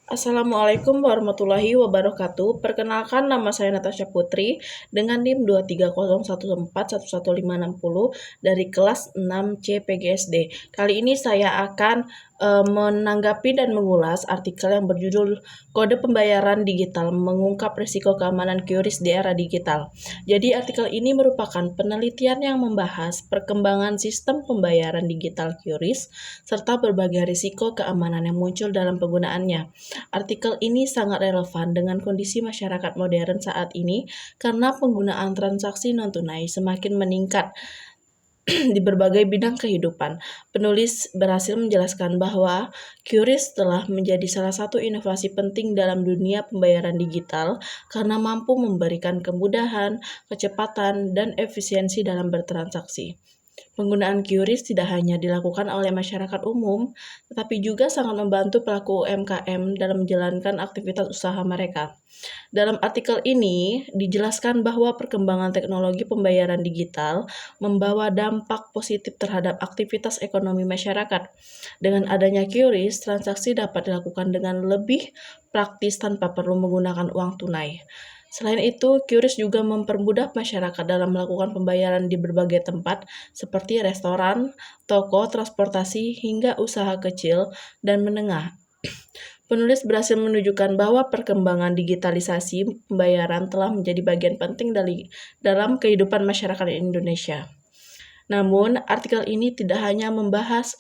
Assalamualaikum warahmatullahi wabarakatuh. Perkenalkan, nama saya Natasha Putri dengan NIM 23014115660 dari kelas 6C PGSD. Kali ini saya akan menanggapi dan mengulas artikel yang berjudul Kode Pembayaran Digital Mengungkap Risiko Keamanan QRIS di Era Digital. Jadi artikel ini merupakan penelitian yang membahas perkembangan sistem pembayaran digital QRIS serta berbagai risiko keamanan yang muncul dalam penggunaannya. Artikel ini sangat relevan dengan kondisi masyarakat modern saat ini karena penggunaan transaksi non-tunai semakin meningkat di berbagai bidang kehidupan. Penulis berhasil menjelaskan bahwa QRIS telah menjadi salah satu inovasi penting dalam dunia pembayaran digital karena mampu memberikan kemudahan, kecepatan, dan efisiensi dalam bertransaksi. Penggunaan QRIS tidak hanya dilakukan oleh masyarakat umum, tetapi juga sangat membantu pelaku UMKM dalam menjalankan aktivitas usaha mereka. Dalam artikel ini dijelaskan bahwa perkembangan teknologi pembayaran digital membawa dampak positif terhadap aktivitas ekonomi masyarakat. Dengan adanya QRIS, transaksi dapat dilakukan dengan lebih praktis tanpa perlu menggunakan uang tunai. Selain itu, QRIS juga mempermudah masyarakat dalam melakukan pembayaran di berbagai tempat seperti restoran, toko, transportasi, hingga usaha kecil dan menengah. Penulis berhasil menunjukkan bahwa perkembangan digitalisasi pembayaran telah menjadi bagian penting dalam kehidupan masyarakat Indonesia. Namun, artikel ini tidak hanya membahas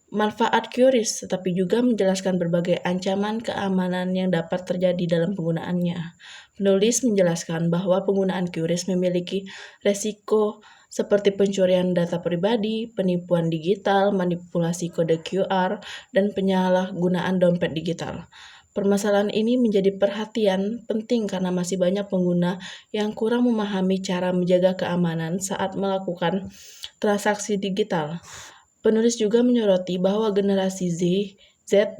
manfaat QRIS, tetapi juga menjelaskan berbagai ancaman keamanan yang dapat terjadi dalam penggunaannya. Penulis menjelaskan bahwa penggunaan QRIS memiliki resiko seperti pencurian data pribadi, penipuan digital, manipulasi kode QR, dan penyalahgunaan dompet digital. Permasalahan ini menjadi perhatian penting karena masih banyak pengguna yang kurang memahami cara menjaga keamanan saat melakukan transaksi digital. Penulis juga menyoroti bahwa generasi Z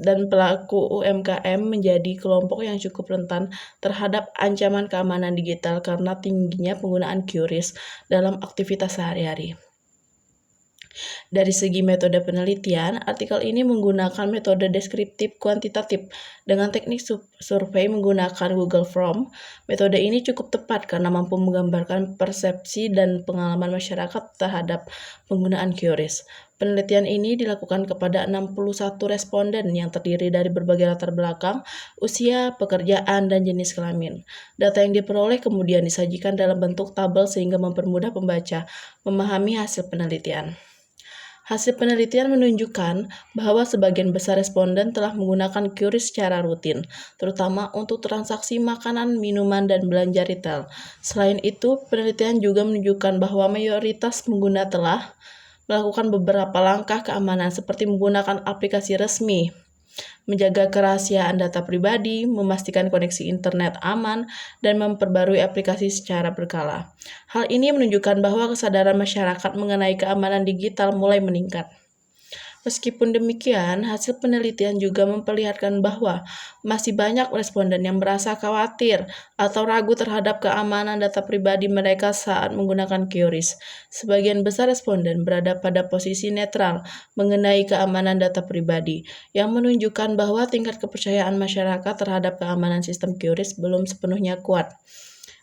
dan pelaku UMKM menjadi kelompok yang cukup rentan terhadap ancaman keamanan digital karena tingginya penggunaan QRIS dalam aktivitas sehari-hari. Dari segi metode penelitian, artikel ini menggunakan metode deskriptif kuantitatif dengan teknik survei menggunakan Google Form. Metode ini cukup tepat karena mampu menggambarkan persepsi dan pengalaman masyarakat terhadap penggunaan QRIS. Penelitian ini dilakukan kepada 61 responden yang terdiri dari berbagai latar belakang, usia, pekerjaan, dan jenis kelamin. Data yang diperoleh kemudian disajikan dalam bentuk tabel sehingga mempermudah pembaca memahami hasil penelitian. Hasil penelitian menunjukkan bahwa sebagian besar responden telah menggunakan QRIS secara rutin, terutama untuk transaksi makanan, minuman, dan belanja retail. Selain itu, penelitian juga menunjukkan bahwa mayoritas pengguna telah melakukan beberapa langkah keamanan seperti menggunakan aplikasi resmi, menjaga kerahasiaan data pribadi, memastikan koneksi internet aman, dan memperbarui aplikasi secara berkala. Hal ini menunjukkan bahwa kesadaran masyarakat mengenai keamanan digital mulai meningkat. Meskipun demikian, hasil penelitian juga memperlihatkan bahwa masih banyak responden yang merasa khawatir atau ragu terhadap keamanan data pribadi mereka saat menggunakan QRIS. Sebagian besar responden berada pada posisi netral mengenai keamanan data pribadi, yang menunjukkan bahwa tingkat kepercayaan masyarakat terhadap keamanan sistem QRIS belum sepenuhnya kuat.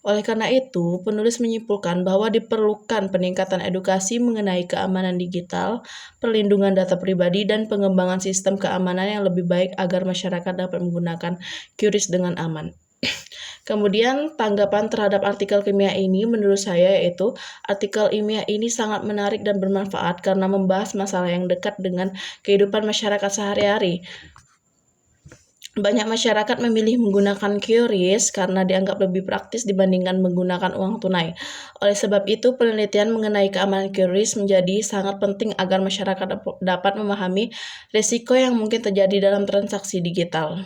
Oleh karena itu, penulis menyimpulkan bahwa diperlukan peningkatan edukasi mengenai keamanan digital, perlindungan data pribadi, dan pengembangan sistem keamanan yang lebih baik agar masyarakat dapat menggunakan QRIS dengan aman. Kemudian tanggapan terhadap artikel ilmiah ini menurut saya yaitu artikel ilmiah ini sangat menarik dan bermanfaat karena membahas masalah yang dekat dengan kehidupan masyarakat sehari-hari. Banyak masyarakat memilih menggunakan QRIS karena dianggap lebih praktis dibandingkan menggunakan uang tunai. Oleh sebab itu, penelitian mengenai keamanan QRIS menjadi sangat penting agar masyarakat dapat memahami risiko yang mungkin terjadi dalam transaksi digital.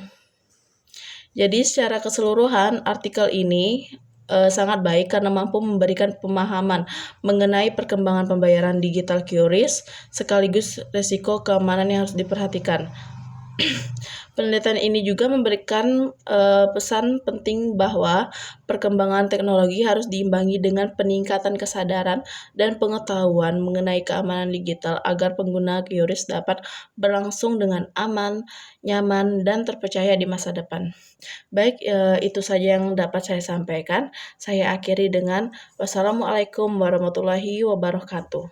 Jadi secara keseluruhan, artikel ini sangat baik karena mampu memberikan pemahaman mengenai perkembangan pembayaran digital QRIS sekaligus risiko keamanan yang harus diperhatikan. Penelitian ini juga memberikan pesan penting bahwa perkembangan teknologi harus diimbangi dengan peningkatan kesadaran dan pengetahuan mengenai keamanan digital agar pengguna QRIS dapat berlangsung dengan aman, nyaman, dan terpercaya di masa depan. Baik, itu saja yang dapat saya sampaikan. Saya akhiri dengan wassalamualaikum warahmatullahi wabarakatuh.